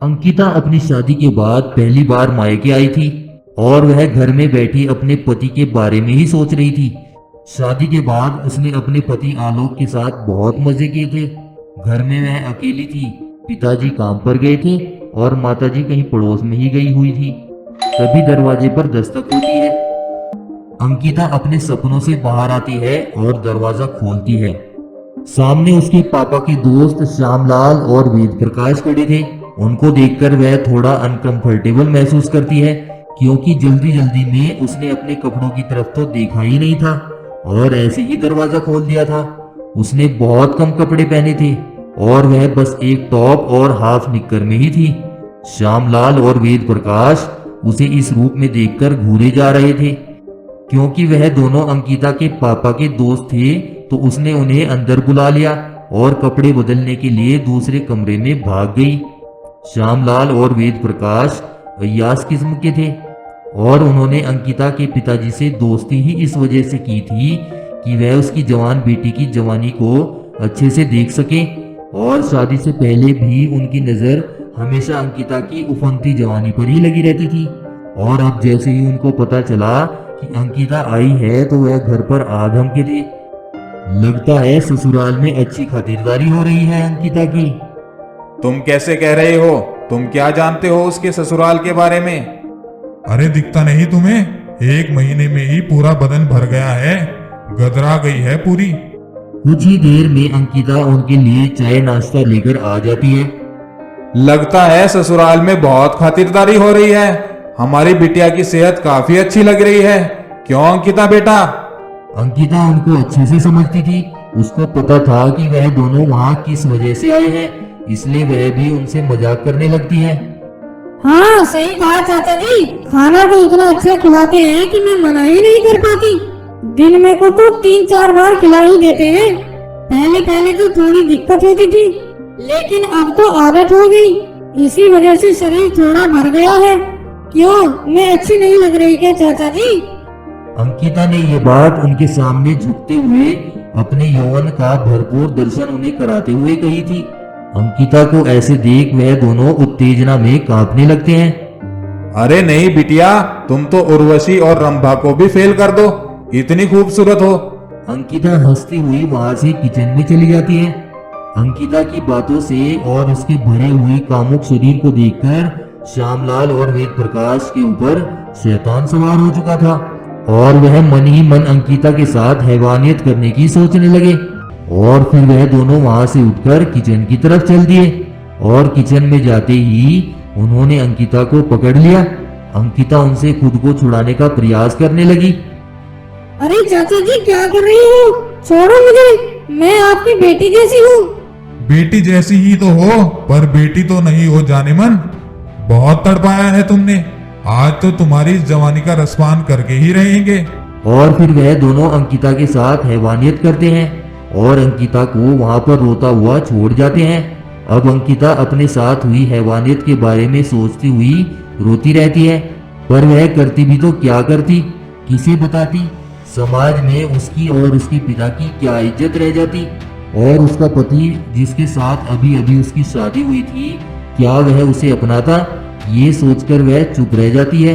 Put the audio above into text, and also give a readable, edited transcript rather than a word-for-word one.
अंकिता अपनी शादी के बाद पहली बार मायके आई थी और वह घर में बैठी अपने पति के बारे में ही सोच रही थी। शादी के बाद उसने अपने पति आलोक के साथ बहुत मजे किए थे। घर में वह अकेली थी, पिताजी काम पर गए थे और माताजी कहीं पड़ोस में ही गई हुई थी। तभी दरवाजे पर दस्तक होती है। अंकिता अपने सपनों से बाहर आती है और दरवाजा खोलती है। सामने उसके पापा के दोस्त श्यामलाल और वेद प्रकाश खड़े थे। उनको देखकर वह थोड़ा अनकंफर्टेबल महसूस करती है, क्योंकि जल्दी जल्दी में उसने अपने कपड़ों की तरफ तो देखा ही नहीं था और ऐसे ही दरवाजा खोल दिया था। उसने बहुत कम कपड़े पहने थे और वह बस एक टॉप और हाफ निक्कर में ही थी। श्यामलाल और वेद प्रकाश उसे इस रूप में देखकर घूरे जा रहे थे। क्योंकि वह दोनों अंकिता के पापा के दोस्त थे, तो उसने उन्हें अंदर बुला लिया और कपड़े बदलने के लिए दूसरे कमरे में भाग गई। श्यामलाल और वेद प्रकाश अय्यास किस्म के थे और उन्होंने अंकिता के पिताजी से दोस्ती ही इस वजह से की थी कि वह उसकी जवान बेटी की जवानी को अच्छे से देख सके। और शादी से पहले भी उनकी नजर हमेशा अंकिता की उफनती जवानी पर ही लगी रहती थी। और अब जैसे ही उनको पता चला कि अंकिता आई है तो वह घर पर आ धमके थे। लगता है ससुराल में अच्छी खातिरदारी हो रही है अंकिता की। तुम कैसे कह रहे हो? तुम क्या जानते हो उसके ससुराल के बारे में? अरे दिखता नहीं तुम्हें? 1 महीने में ही पूरा बदन भर गया है, गदरा गई है पूरी। कुछ ही देर में अंकिता उनके लिए चाय नाश्ता लेकर आ जाती है। लगता है ससुराल में बहुत खातिरदारी हो रही है। हमारी बिटिया की सेहत काफी अच्छी लग रही है। क्यों अंकिता बेटा? अंकिता उनको अच्छे से समझती थी। उसको पता था कि वह दोनों वहाँ किस वजह से आए हैं, इसलिए वह भी उनसे मजाक करने लगती है। हाँ सही कहा चाचा जी, खाना तो इतना अच्छा खिलाते हैं कि मैं मना ही नहीं कर पाती। दिन में को तो 3-4 बार खिला ही देते हैं। पहले पहले तो थोड़ी दिक्कत होती थी, लेकिन अब तो आदत हो गई। इसी वजह से शरीर थोड़ा भर गया है। क्यों, मैं अच्छी नहीं लग रही क्या चाचा जी? अंकिता ने ये बात उनके सामने झुकते हुए अपने यौवन का भरपूर दर्शन उन्हें कराते हुए कही थी। अंकिता को ऐसे देख वह दोनों उत्तेजना में कांपने लगते हैं। अरे नहीं बिटिया, तुम तो उर्वशी और रंभा को भी फेल कर दो, इतनी खूबसूरत हो। अंकिता हंसती हुई वहां से किचन में चली जाती है। अंकिता की बातों से और उसके भरे हुए कामुक शरीर को देखकर श्यामलाल और वेद प्रकाश के ऊपर शैतान सवार हो चुका था और वह मन ही मन अंकिता के साथ हैवानियत करने की सोचने लगे। और फिर वह दोनों वहां से उठकर किचन की तरफ चल दिए और किचन में जाते ही उन्होंने अंकिता को पकड़ लिया। अंकिता उनसे खुद को छुड़ाने का प्रयास करने लगी। अरे चाचा जी क्या कर रही हो? छोड़ो मुझे, मैं आपकी बेटी जैसी हूँ। बेटी जैसी ही तो हो, पर बेटी तो नहीं हो जाने मन। बहुत तड़पाया है तुमने, आज तो तुम्हारी इस जवानी का रसपान करके ही रहेंगे। और फिर वह दोनों अंकिता के साथ हैवानियत करते हैं और अंकिता को वहां पर रोता हुआ छोड़ जाते हैं। अब अंकिता अपने साथ हुई हैवानियत के बारे में सोचती हुई रोती रहती है, पर वह करती भी तो क्या करती, किसे बताती? समाज में उसकी और उसके पिता की क्या इज्जत रह जाती? और उसका पति जिसके साथ अभी अभी उसकी शादी हुई थी, क्या वह उसे अपनाता? ये सोचकर वह चुप रह जाती है।